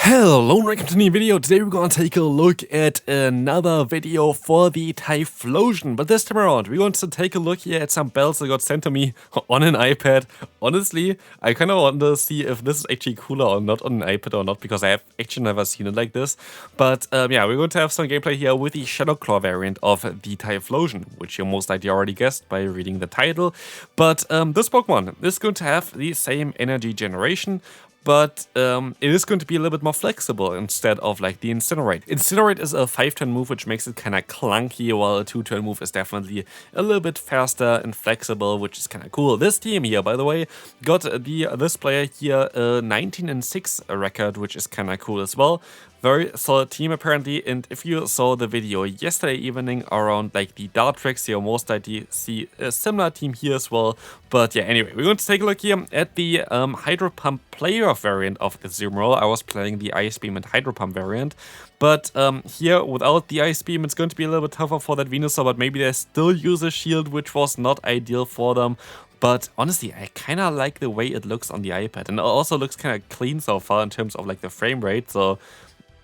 Hello and welcome to a new video. Today we're going to take a look at another video for the Typhlosion. But this time around, we're going to take a look here at some belts that got sent to me on an iPad. Honestly, I kind of want to see if this is actually cooler or not on an iPad or not, because I have actually never seen it like this. But yeah, we're going to have some gameplay here with the Shadow Claw variant of the Typhlosion, which you most likely already guessed by reading the title. But this Pokemon is going to have the same energy generation, but it is going to be a little bit more flexible instead of like the Incinerate. Incinerate is a 5-turn move, which makes it kind of clunky, while a 2-turn move is definitely a little bit faster and flexible, which is kind of cool. This team here, by the way, got this player here a 19-6 record, which is kind of cool as well. Very solid team apparently, and if you saw the video yesterday evening around like the dart tricks, you'll most likely see a similar team here as well. But yeah, anyway, we're going to take a look here at the Hydro Pump player variant of the Azumarill. I was playing the Ice Beam and Hydro Pump variant, but here without the Ice Beam it's going to be a little bit tougher for that Venusaur, but maybe they still use a shield, which was not ideal for them. But honestly, I kind of like the way it looks on the iPad, and it also looks kind of clean so far in terms of like the frame rate, so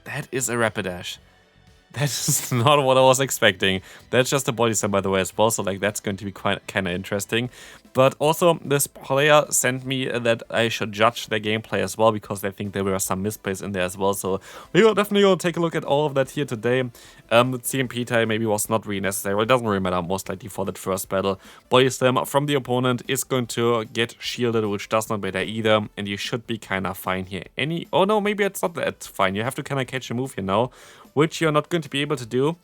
that is a Rapidash. That is not what I was expecting. That's just a body slam, by the way, as well, so like that's going to be quite kind of interesting. But also, this player sent me that I should judge their gameplay as well, because they think there were some misplays in there as well. So we will definitely go take a look at all of that here today. The CMP tie maybe was not really necessary. Well, it doesn't really matter, most likely for that first battle. Body slam from the opponent is going to get shielded, which does not matter either, and you should be kind of fine here. Oh no, maybe it's not that fine. You have to kind of catch a move here now, which you're not going to be able to do.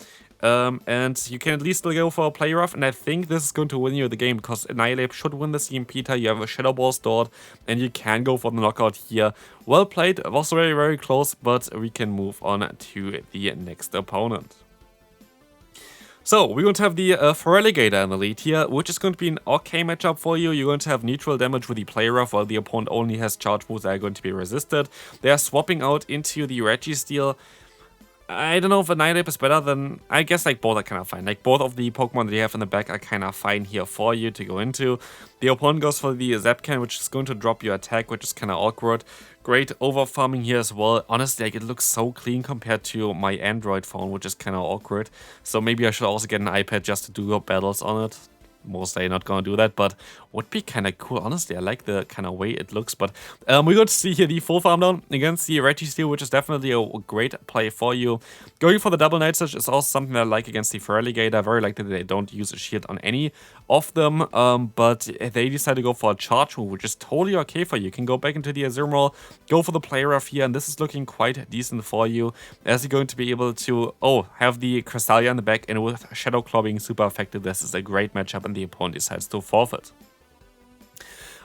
And you can at least still go for a play rough, and I think this is going to win you the game, because Annihilate should win the CMP tie. You have a Shadow Ball stored, and you can go for the knockout here. Well played, it was very, very close, but we can move on to the next opponent. So, we're going to have the Feraligatr in the lead here, which is going to be an okay matchup for you. You're going to have neutral damage with the play rough, while the opponent only has charge moves that are going to be resisted. They are swapping out into the Registeel. I don't know if Annihilate is better than... I guess like both are kind of fine. Like both of the Pokemon that you have in the back are kind of fine here for you to go into. The opponent goes for the Zapcan, which is going to drop your attack, which is kind of awkward. Great over farming here as well. Honestly, like it looks so clean compared to my Android phone, which is kind of awkward. So maybe I should also get an iPad just to do battles on it. Most likely not gonna do that, but would be kind of cool. Honestly, I like the kind of way it looks. But we're going to see here the full farm down against the Registeel, which is definitely a great play for you. Going for the double Night Surge is also something that I like against the Feraligatr. Very likely that they don't use a shield on any of them, but they decide to go for a charge move, which is totally okay for you. You can go back into the Azumarill, go for the play rough here, and this is looking quite decent for you, as you're going to be able to have the Cresselia in the back, and with Shadow Claw being super effective, this is a great matchup, and the opponent decides to forfeit.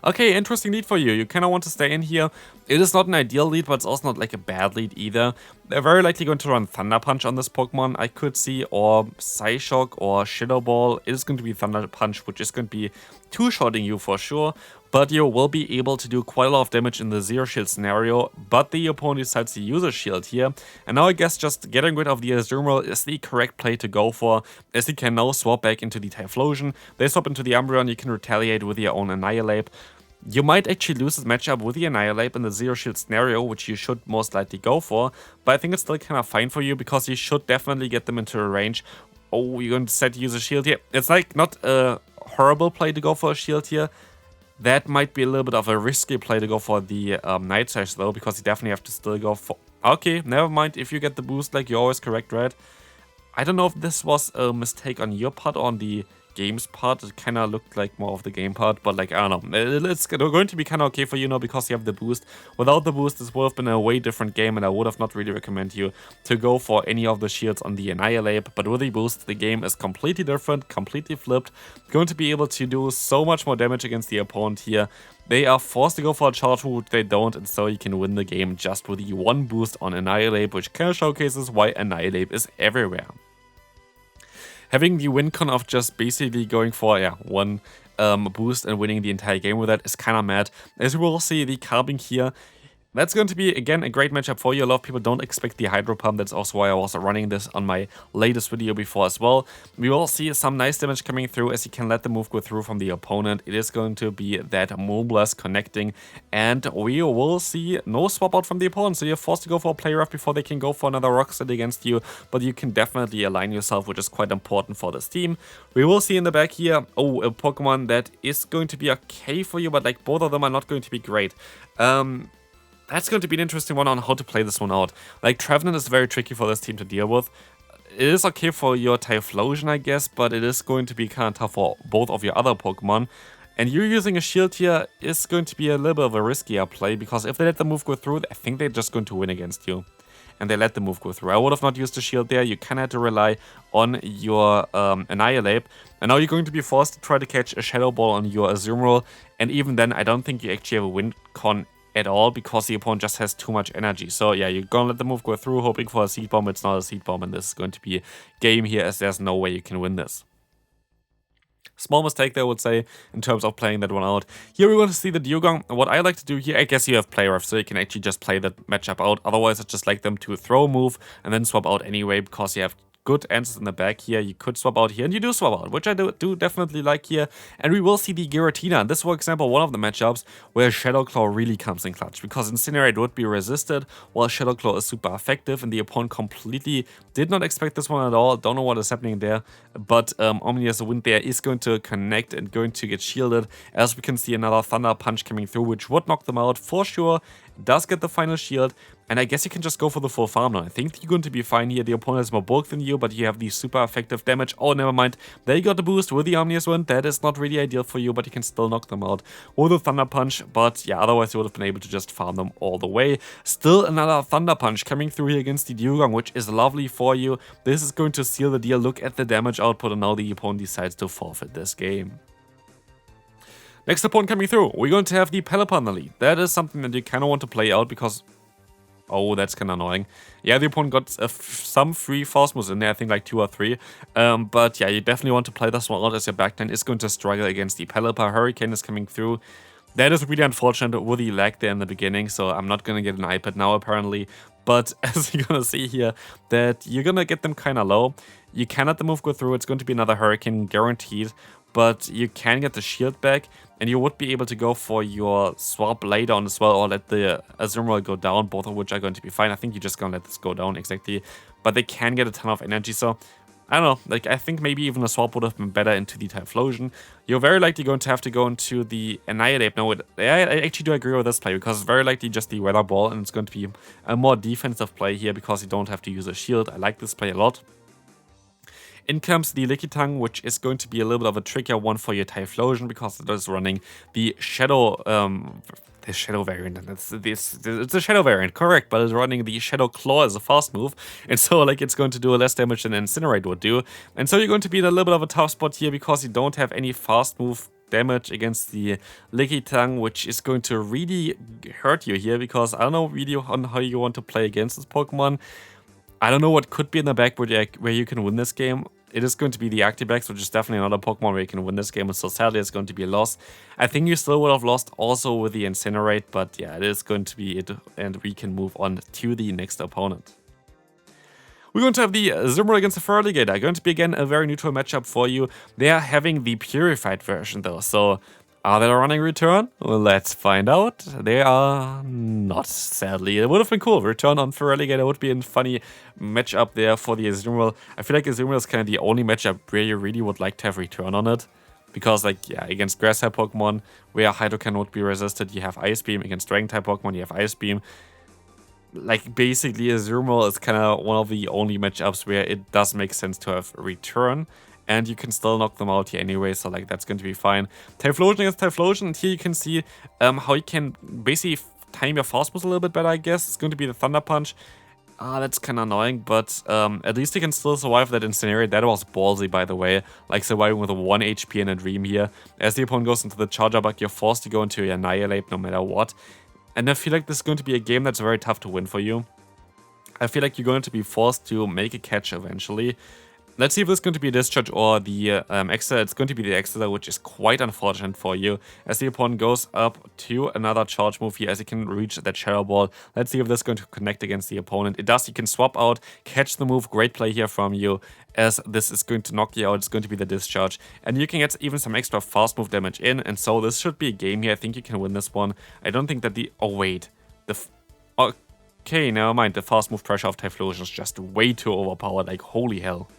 Okay, interesting lead for you. You kind of want to stay in here. It is not an ideal lead, but it's also not like a bad lead either. They're very likely going to run Thunder Punch on this Pokemon, I could see, or Psyshock or Shadow Ball. It is going to be Thunder Punch, which is going to be two-shotting you for sure, but you will be able to do quite a lot of damage in the zero shield scenario, but the opponent decides to use a shield here. And now I guess just getting rid of the Azumarill is the correct play to go for, as you can now swap back into the Typhlosion. They swap into the Umbreon, you can retaliate with your own Annihilate. You might actually lose this matchup with the Annihilate in the zero shield scenario, which you should most likely go for, but I think it's still kind of fine for you, because you should definitely get them into a range. Oh, you're going to decide to use a shield here. It's like not a horrible play to go for a shield here. That might be a little bit of a risky play to go for the Night Surge though, because you definitely have to still go for... Okay, never mind, if you get the boost, like you're always correct, right? I don't know if this was a mistake on your part or on the game's part. It kind of looked like more of the game part, but like, I don't know. It's going to be kind of okay for you now, because you have the boost. Without the boost, this would have been a way different game, and I would have not really recommend you to go for any of the shields on the Annihilate. But with the boost, the game is completely different, completely flipped. Going to be able to do so much more damage against the opponent here. They are forced to go for a charge move, they don't, and so you can win the game just with the one boost on Annihilate, which kind of showcases why Annihilate is everywhere. Having the win con of just basically going for one boost and winning the entire game with that is kind of mad. As we will see, the Carbink here That's going to be, again, a great matchup for you. A lot of people don't expect the Hydro Pump. That's also why I was running this on my latest video before as well. We will see some nice damage coming through as you can let the move go through from the opponent. It is going to be that Moblast connecting, and we will see no swap out from the opponent. So you're forced to go for a play rough before they can go for another Rock Slide against you, but you can definitely align yourself, which is quite important for this team. We will see in the back here, oh, a Pokemon that is going to be okay for you, but like both of them are not going to be great. That's going to be an interesting one on how to play this one out. Like, Trevenant is very tricky for this team to deal with. It is okay for your Typhlosion, I guess, but it is going to be kind of tough for both of your other Pokemon. And you using a shield here is going to be a little bit of a riskier play, because if they let the move go through, I think they're just going to win against you. And they let the move go through. I would have not used the shield there. You kind of had to rely on your Annihilate. And now you're going to be forced to try to catch a Shadow Ball on your Azumarill. And even then, I don't think you actually have a win con at all, because the opponent just has too much energy. So yeah, you're gonna let the move go through, hoping for a Seed Bomb. It's not a Seed Bomb, and this is going to be game here, as there's no way you can win this. Small mistake there, I would say, in terms of playing that one out. Here we want to see the Dewgong. What I like to do here, I guess you have play rough, so you can actually just play that matchup out. Otherwise, I just like them to throw a move and then swap out anyway, because you have good answers in the back here. You could swap out here, and you do swap out, which I do definitely like here. And we will see the Giratina. And this, for example, one of the matchups where Shadow Claw really comes in clutch, because Incinerate would be resisted, while Shadow Claw is super effective, and the opponent completely did not expect this one at all. Don't know what is happening there, but Omnious Wind there is going to connect and going to get shielded, as we can see another Thunder Punch coming through, which would knock them out for sure. Does get the final shield, and I guess you can just go for the full farm now. I think you're going to be fine here. The opponent has more bulk than you, but you have the super effective damage. Oh, never mind. They got the boost with the Omnious Wind. That is not really ideal for you, but you can still knock them out with a Thunder Punch. But yeah, otherwise you would have been able to just farm them all the way. Still another Thunder Punch coming through here against the Dewgong, which is lovely for you. This is going to seal the deal. Look at the damage output, and now the opponent decides to forfeit this game. Next opponent coming through, we're going to have the Pelipper in the lead. That is something that you kind of want to play out, because... oh, that's kind of annoying. Yeah, the opponent got some free Force moves in there, I think like 2 or 3. But yeah, you definitely want to play this one out, as your backline is going to struggle against the Pelipper. Hurricane is coming through. That is really unfortunate with the lag there in the beginning, so I'm not going to get an iPad now apparently. But as you're going to see here, that you're going to get them kind of low. You can let the move go through. It's going to be another Hurricane guaranteed. But you can get the shield back, and you would be able to go for your swap later on as well, or let the Azumarill go down, both of which are going to be fine. I think you're just going to let this go down, exactly. But they can get a ton of energy, so... I don't know, like I think maybe even a swap would have been better into the Typhlosion. You're very likely going to have to go into the Annihilate. No, I actually do agree with this play, because it's very likely just the Weather Ball, and it's going to be a more defensive play here, because you don't have to use a shield. I like this play a lot. In comes the Lickitung, which is going to be a little bit of a trickier one for your Typhlosion, because it is running the Shadow variant. It's a Shadow variant, correct, but it's running the Shadow Claw as a fast move, and so like it's going to do less damage than Incinerate would do. And so you're going to be in a little bit of a tough spot here, because you don't have any fast move damage against the Lickitung, which is going to really hurt you here, because I don't know really on how you want to play against this Pokemon. I don't know what could be in the back where you can win this game. It is going to be the Arctibax, which is definitely not a Pokemon where you can win this game, and so sadly it's going to be a loss. I think you still would have lost also with the Incinerate, but yeah, it is going to be it, and we can move on to the next opponent. We're going to have the Azumarill against the Feraligatr. Going to be again a very neutral matchup for you. They are having the Purified version though, so... are they running Return? Well, let's find out. They are not, sadly. It would have been cool. Return on Feraligatr would be a funny matchup there for the Azumarill. I feel like Azumarill is kind of the only matchup where you really would like to have Return on it. Because, like, yeah, against Grass-type Pokemon, where Hydro Cannon would be resisted, you have Ice Beam. Against Dragon-type Pokemon, you have Ice Beam. Like, basically, Azumarill is kind of one of the only matchups where it does make sense to have Return. And you can still knock them out here anyway, so like that's going to be fine. Typhlosion against Typhlosion, and here you can see how you can basically time your fast moves a little bit better, I guess. It's going to be the Thunder Punch. That's kind of annoying, but at least you can still survive that Incinerate. That was ballsy, by the way, like surviving with a 1 HP and a Dream here. As the opponent goes into the Charger Bug, you're forced to go into your Annihilate no matter what. And I feel like this is going to be a game that's very tough to win for you. I feel like you're going to be forced to make a catch eventually. Let's see if this is going to be a discharge or the extra. It's going to be the extra, which is quite unfortunate for you, as the opponent goes up to another charge move here, as he can reach that Shadow Ball. Let's see if this is going to connect against the opponent. It does. You can swap out, catch the move. Great play here from you, as this is going to knock you out. It's going to be the discharge. And you can get even some extra fast move damage in, and so this should be a game here. I think you can win this one. I don't think that the... Oh, wait. Okay, never mind. The fast move pressure of Typhlosion is just way too overpowered. Like, holy hell.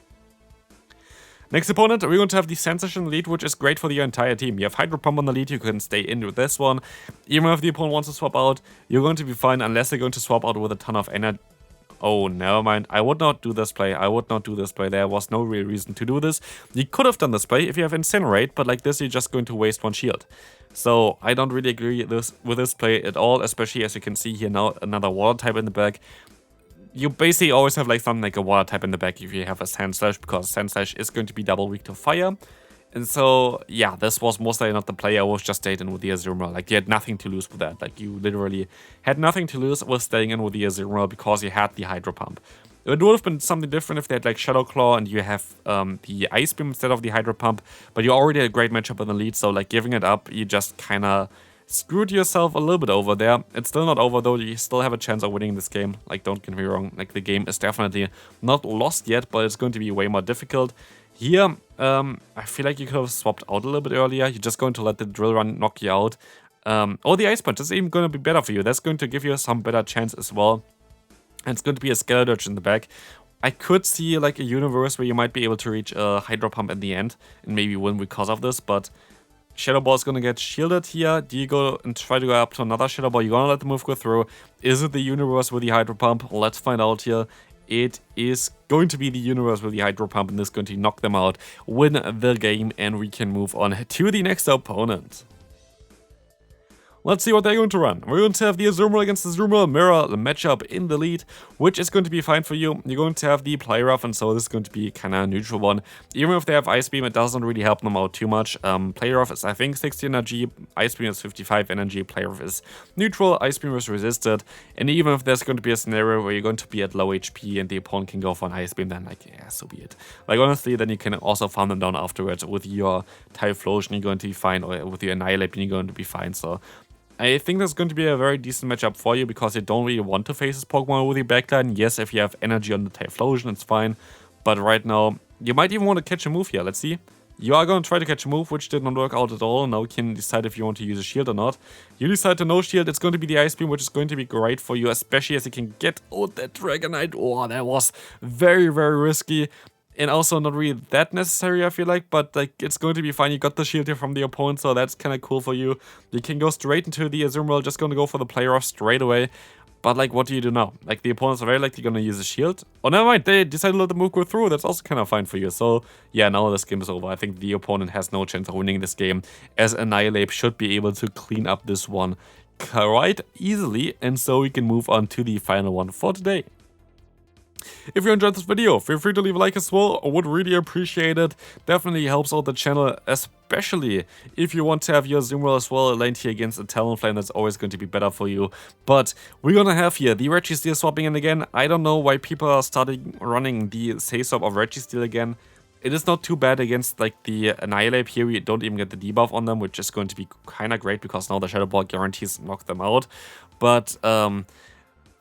Next opponent, we're going to have the Sensation lead, which is great for the entire team. You have Hydro Pump on the lead, you can stay in with this one. Even if the opponent wants to swap out, you're going to be fine unless they're going to swap out with a ton of energy. Oh, never mind. I would not do this play. I would not do this play. There was no real reason to do this. You could have done this play if you have Incinerate, but like this, you're just going to waste one shield. So I don't really agree with this play at all, especially as you can see here now, another water type in the back. You basically always have like something like a water type in the back if you have a Sand Slash, because Sand Slash is going to be double weak to fire. And so, yeah, this was mostly not the play. I was just staying in with the Azumarill. Like, you had nothing to lose with that. Like, you literally had nothing to lose with staying in with the Azumarill because you had the Hydro Pump. It would have been something different if they had like Shadow Claw and you have the Ice Beam instead of the Hydro Pump. But you already had a great matchup in the lead, so like giving it up, you just kind of screwed yourself a little bit over there. It's still not over though. You still have a chance of winning this game. Like, don't get me wrong. Like, the game is definitely not lost yet, but it's going to be way more difficult. Here, I feel like you could have swapped out a little bit earlier. You're just going to let the Drill Run knock you out. Or the Ice Punch is even going to be better for you. That's going to give you some better chance as well. And it's going to be a Skeledirge in the back. I could see like a universe where you might be able to reach a Hydro Pump in the end and maybe win because of this, but Shadow Ball is going to get shielded here. Do you go and try to go up to another Shadow Ball? You're going to let the move go through. Is it the universe with the Hydro Pump? Let's find out here. It is going to be the universe with the Hydro Pump, and this is going to knock them out, win the game, and we can move on to the next opponent. Let's see what they're going to run. We're going to have the Azumarill against the Azumarill mirror, the matchup in the lead, which is going to be fine for you. You're going to have the Play Rough, and so this is going to be kind of a neutral one. Even if they have Ice Beam, it doesn't really help them out too much. Play Rough is, I think, 60 energy, Ice Beam is 55 energy, Play Rough is neutral, Ice Beam is resisted, and even if there's going to be a scenario where you're going to be at low HP and the opponent can go for an Ice Beam, then like, yeah, so be it. Like, honestly, then you can also farm them down afterwards. With your Typhlosion, you're going to be fine, or with your Annihilate, you're going to be fine, so I think that's going to be a very decent matchup for you because you don't really want to face this Pokemon with your backline. Yes, if you have energy on the Typhlosion, it's fine. But right now, you might even want to catch a move here. Let's see. You are going to try to catch a move, which did not work out at all. Now you can decide if you want to use a shield or not. You decide to no shield. It's going to be the Ice Beam, which is going to be great for you, especially as you can get out that Dragonite. Oh, that was very, very risky. And also not really that necessary, I feel like, but like it's going to be fine. You got the shield here from the opponent, so that's kind of cool for you. You can go straight into the Azumarill, just going to go for the Play Rough straight away. But like, what do you do now? Like, the opponents are very likely going to use a shield. Oh, never mind, they decided to let the move go through. That's also kind of fine for you. So yeah, now this game is over. I think the opponent has no chance of winning this game, as Annihilate should be able to clean up this one quite easily. And so we can move on to the final one for today. If you enjoyed this video, feel free to leave a like as well. I would really appreciate it. Definitely helps out the channel, especially if you want to have your Azumarill as well aligned here against a Talonflame. That's always going to be better for you. But we're gonna have here the Registeel swapping in again. I don't know why people are starting running the Say Swap of Registeel again. It is not too bad against like the Annihilate here. We don't even get the debuff on them, which is going to be kind of great because now the Shadow Ball guarantees knock them out. But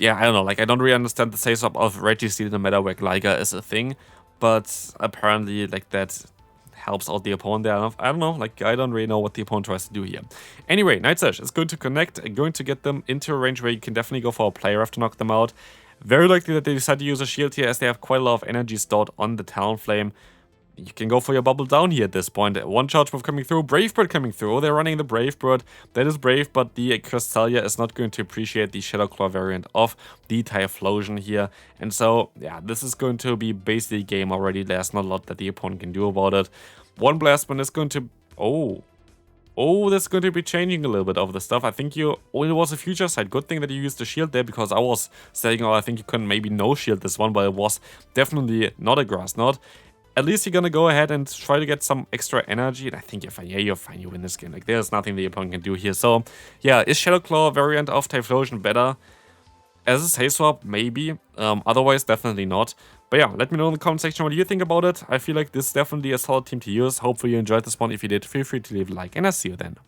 yeah, I don't know, like, I don't really understand the say-swap of Registeel no matter where Gligar is a thing, but apparently, like, that helps out the opponent there. I don't know, like, I don't really know what the opponent tries to do here. Anyway, Night Slash is going to connect, going to get them into a range where you can definitely go for a Play Rough to knock them out. Very likely that they decide to use a shield here, as they have quite a lot of energy stored on the Talonflame. You can go for your Bubble Down here at this point. One charge move coming through, Brave Bird coming through. Oh, they're running the Brave Bird. That is brave, but the Cresselia is not going to appreciate the Shadow Claw variant of the Typhlosion here. And so, yeah, this is going to be basically game already. There's not a lot that the opponent can do about it. One Blast Burn is going to... Oh, that's going to be changing a little bit of the stuff. I think you... Oh, it was a future side. Good thing that you used the shield there, because I was saying, oh, I think you can maybe no shield this one, but it was definitely not a Grass Knot. At least you're gonna go ahead and try to get some extra energy, and I think you're fine. Yeah, you're fine. You win this game. Like, there's nothing the opponent can do here. So, yeah, is Shadow Claw variant of Typhlosion better? As a safe swap, maybe. Otherwise, definitely not. But yeah, let me know in the comment section what you think about it. I feel like this is definitely a solid team to use. Hopefully you enjoyed this one. If you did, feel free to leave a like, and I'll see you then.